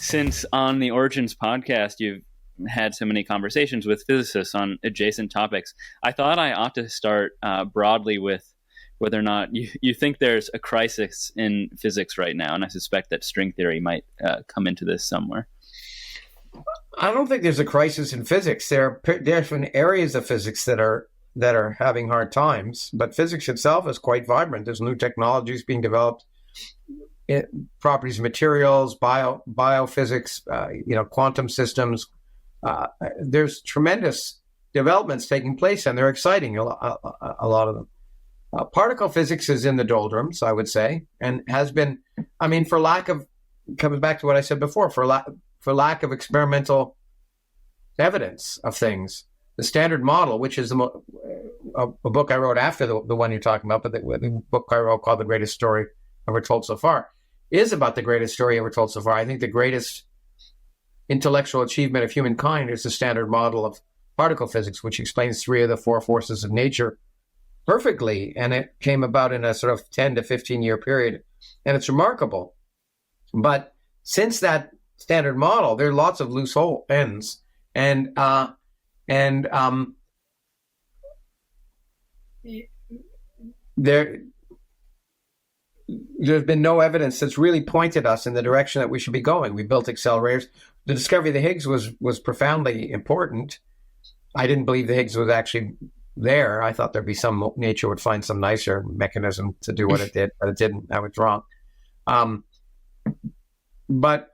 since on the Origins podcast, you've had so many conversations with physicists on adjacent topics, I thought I ought to start broadly with whether or not you think there's a crisis in physics right now. And I suspect that string theory might come into this somewhere. I don't think there's a crisis in physics. There are different areas of physics that are having hard times, but physics itself is quite vibrant. There's new technologies being developed, properties of materials, biophysics, quantum systems. There's tremendous developments taking place, and they're exciting, a lot of them. Particle physics is in the doldrums, I would say, and has been, for lack of, comes back to what I said before, for lack of experimental evidence of things. The Standard Model, which is a book I wrote after the one you're talking about, but the book I wrote called The Greatest Story Ever Told So Far, is about the greatest story ever told so far. I think the greatest intellectual achievement of humankind is the Standard Model of particle physics, which explains 3 of the 4 forces of nature perfectly. And it came about in a sort of 10 to 15 year period. And it's remarkable. But since that Standard Model, there are lots of loose ends. And there's been no evidence that's really pointed us in the direction that we should be going. We built accelerators. The discovery of the Higgs was profoundly important. I didn't believe the Higgs was actually there. I thought there'd be nature would find some nicer mechanism to do what it did, but it didn't. I was wrong. But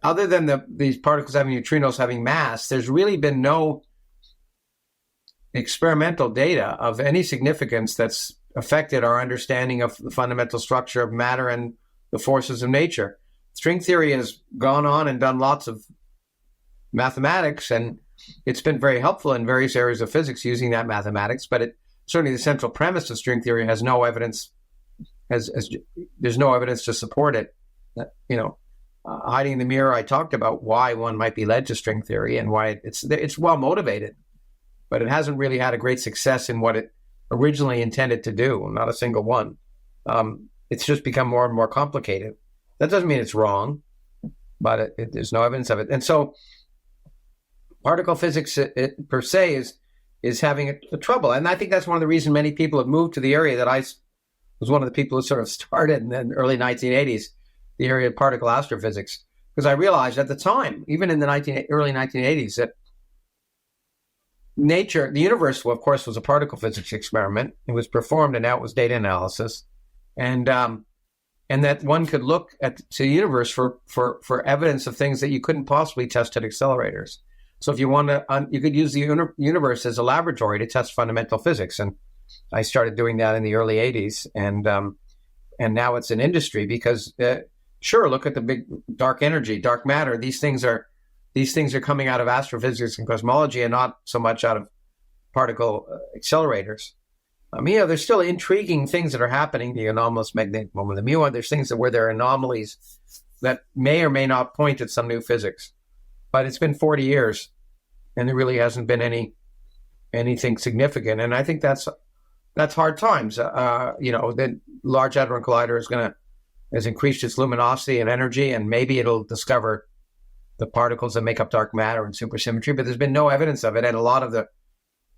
other than these particles having neutrinos having mass, there's really been no experimental data of any significance that's affected our understanding of the fundamental structure of matter and the forces of nature. String theory has gone on and done lots of mathematics, and it's been very helpful in various areas of physics using that mathematics, but certainly the central premise of string theory has no evidence, there's no evidence to support it. Hiding in the mirror, I talked about why one might be led to string theory and why it's well motivated, but it hasn't really had a great success in what it originally intended to do, not a single one. It's just become more and more complicated. That doesn't mean it's wrong, but there's no evidence of it. And so particle physics per se is having a trouble. And I think that's one of the reasons many people have moved to the area that I was one of the people who sort of started in the early 1980s, the area of particle astrophysics, because I realized at the time, even in the early 1980s, that the universe, of course, was a particle physics experiment. It was performed, and now it was data analysis, and that one could look at the universe for evidence of things that you couldn't possibly test at accelerators. So if you want to, you could use the universe as a laboratory to test fundamental physics, and I started doing that in the early 80s, and now it's an industry because sure, look at the big dark energy, dark matter. These things are coming out of astrophysics and cosmology and not so much out of particle accelerators. There's still intriguing things that are happening, the anomalous magnetic moment of the muon. There's things where there are anomalies that may or may not point at some new physics. But it's been 40 years, and there really hasn't been anything significant. And I think that's hard times. The Large Hadron Collider has increased its luminosity and energy, and maybe it'll discover the particles that make up dark matter and supersymmetry, but there's been no evidence of it. And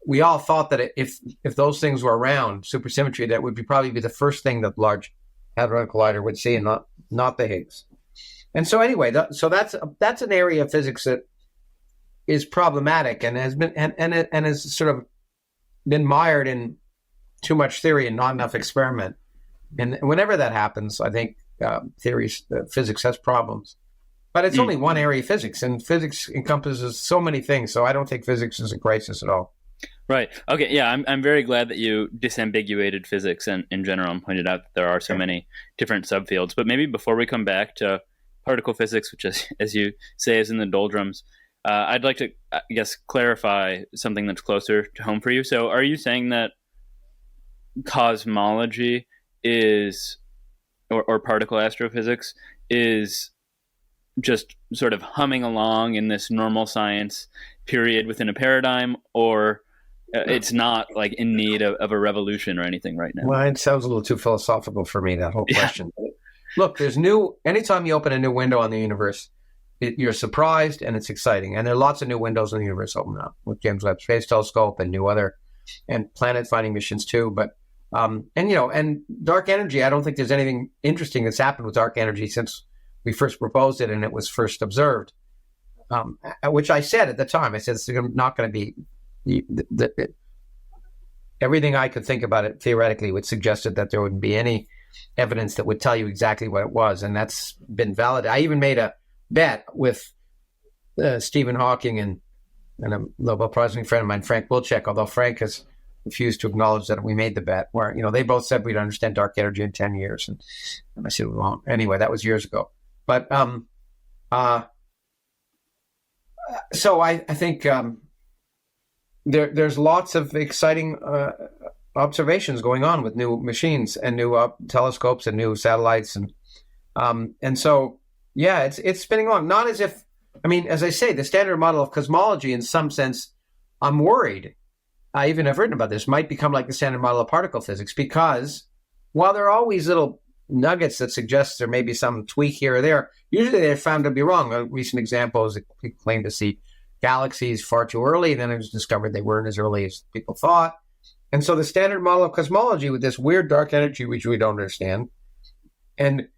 we all thought that if those things were around, supersymmetry, that would probably be the first thing that Large Hadron Collider would see, and not the Higgs. And so anyway, that's an area of physics that is problematic and has been and has sort of been mired in too much theory and not enough experiment. And whenever that happens, I think physics has problems. But it's only one area of physics, and physics encompasses so many things. So I don't think physics is a crisis at all. Right. Okay. Yeah. I'm very glad that you disambiguated physics and in general and pointed out that there are so many different subfields. But maybe before we come back to particle physics, which is, as you say, is in the doldrums, I'd like to, clarify something that's closer to home for you. So are you saying that cosmology is, or particle astrophysics is just sort of humming along in this normal science period within a paradigm, or it's not like in need of a revolution or anything right now? Well, it sounds a little too philosophical for me, that whole question. Yeah. Look, anytime you open a new window on the universe, you're surprised and it's exciting. And there are lots of new windows in the universe opening up with James Webb Space Telescope and new other and planet finding missions too. But and dark energy, I don't think there's anything interesting that's happened with dark energy since we first proposed it and it was first observed. Which I said at the time, I said it's not going to be everything I could think about it theoretically would suggest that there wouldn't be any evidence that would tell you exactly what it was, and that's been validated. I even made a bet with Stephen Hawking and a Nobel Prize-winning friend of mine, Frank Wilczek, although Frank has refused to acknowledge that we made the bet, where they both said we'd understand dark energy in 10 years, and I said we won't. Anyway, that was years ago. But so I think there's lots of exciting observations going on with new machines and new telescopes and new satellites, and so it's spinning along. Not as if, as I say, the standard model of cosmology, in some sense, I'm worried. I even have written about this, might become like the standard model of particle physics, because while there are always little nuggets that suggest there may be some tweak here or there, usually they're found to be wrong. A recent example is they claim to see galaxies far too early, then it was discovered they weren't as early as people thought. And so the standard model of cosmology, with this weird dark energy, which we don't understand, and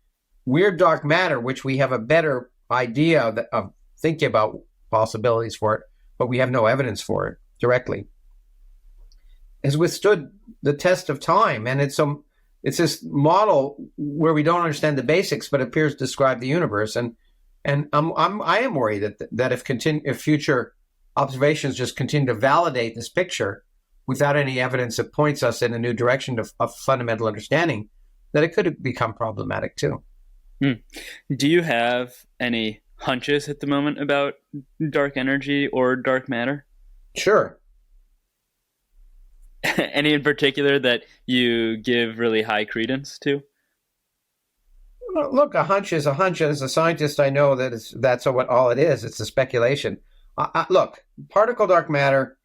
weird dark matter, which we have a better idea of thinking about possibilities for it, but we have no evidence for it directly, has withstood the test of time. And it's this model where we don't understand the basics, but appears to describe the universe. And I am worried that if future observations just continue to validate this picture without any evidence that points us in a new direction of fundamental understanding, that it could become problematic too. Do you have any hunches at the moment about dark energy or dark matter? Sure. Any in particular that you give really high credence to? Look, a hunch is a hunch. As a scientist, I know that that's what all it is. It's a speculation. Look, particle dark matter,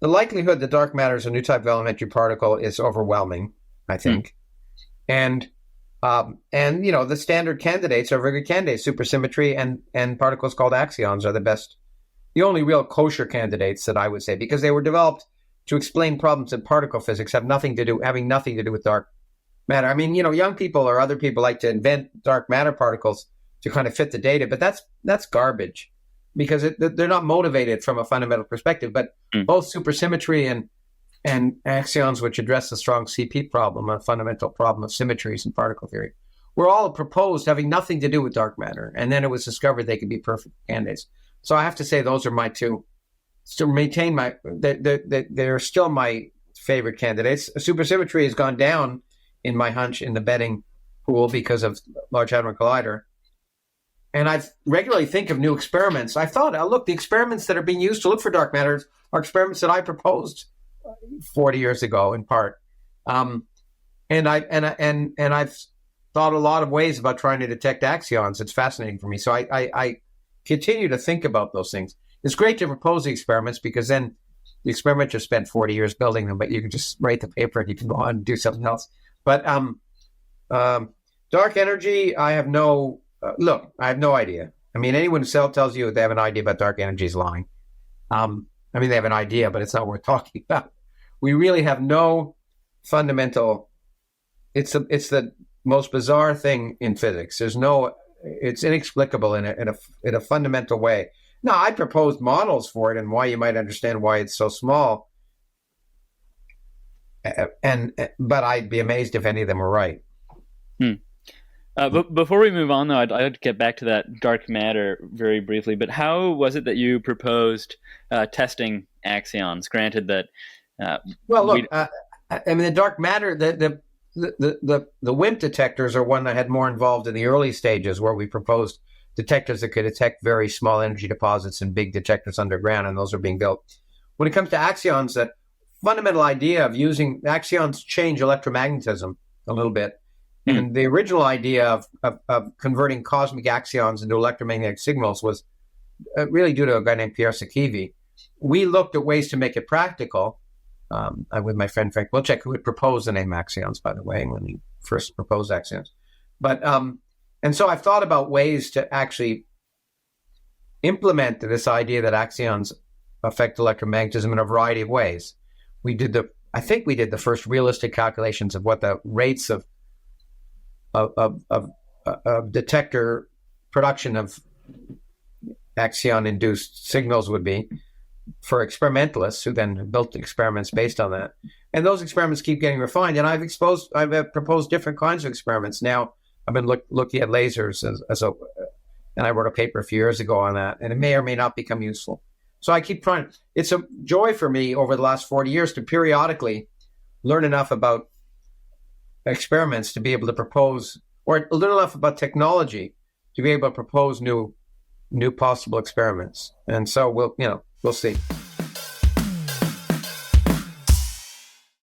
the likelihood that dark matter is a new type of elementary particle is overwhelming, I think. And the standard candidates are very good candidates. Supersymmetry and particles called axions are the only real kosher candidates that I would say, because they were developed to explain problems in particle physics, having nothing to do with dark matter. Young people or other people like to invent dark matter particles to kind of fit the data, but that's garbage, because they're not motivated from a fundamental perspective. But both supersymmetry and axions, which address the strong CP problem, a fundamental problem of symmetries in particle theory, were all proposed having nothing to do with dark matter. And then it was discovered they could be perfect candidates. So I have to say those are my two. Still maintain they're still my favorite candidates. Supersymmetry has gone down in my hunch in the betting pool because of Large Hadron Collider. And I regularly think of new experiments. I thought, look, the experiments that are being used to look for dark matter are experiments that I proposed 40 years ago, in part. And I've thought a lot of ways about trying to detect axions. It's fascinating for me. So I continue to think about those things. It's great to propose the experiments, because then the experimenter spent 40 years building them, but you can just write the paper and you can go on and do something else. But dark energy, I have no idea. Anyone who tells you they have an idea about dark energy is lying. They have an idea, but it's not worth talking about. We really have no fundamental. It's the most bizarre thing in physics. It's inexplicable in a fundamental way. Now, I proposed models for it and why you might understand why it's so small. But I'd be amazed if any of them were right. But before we move on, though, I'd like to get back to that dark matter very briefly. But how was it that you proposed testing axions? Granted that. The dark matter, the WIMP detectors are one that had more involved in the early stages, where we proposed detectors that could detect very small energy deposits and big detectors underground, and those are being built. When it comes to axions, that fundamental idea of using axions change electromagnetism a little bit. And the original idea of converting cosmic axions into electromagnetic signals was really due to a guy named Pierre Sakivi. We looked at ways to make it practical with my friend Frank Wilczek, who had proposed the name axions, by the way, when he first proposed axions. But And so I've thought about ways to actually implement this idea that axions affect electromagnetism in a variety of ways. I think we did the first realistic calculations of what the rates of detector production of axion-induced signals would be for experimentalists who then built experiments based on that. And those experiments keep getting refined. And I've proposed different kinds of experiments. Now I've been looking at lasers and I wrote a paper a few years ago on that, and it may or may not become useful. So I keep trying. It's a joy for me over the last 40 years to periodically learn enough about experiments to be able to propose, or learn enough about technology to be able to propose new possible experiments. And so we'll see.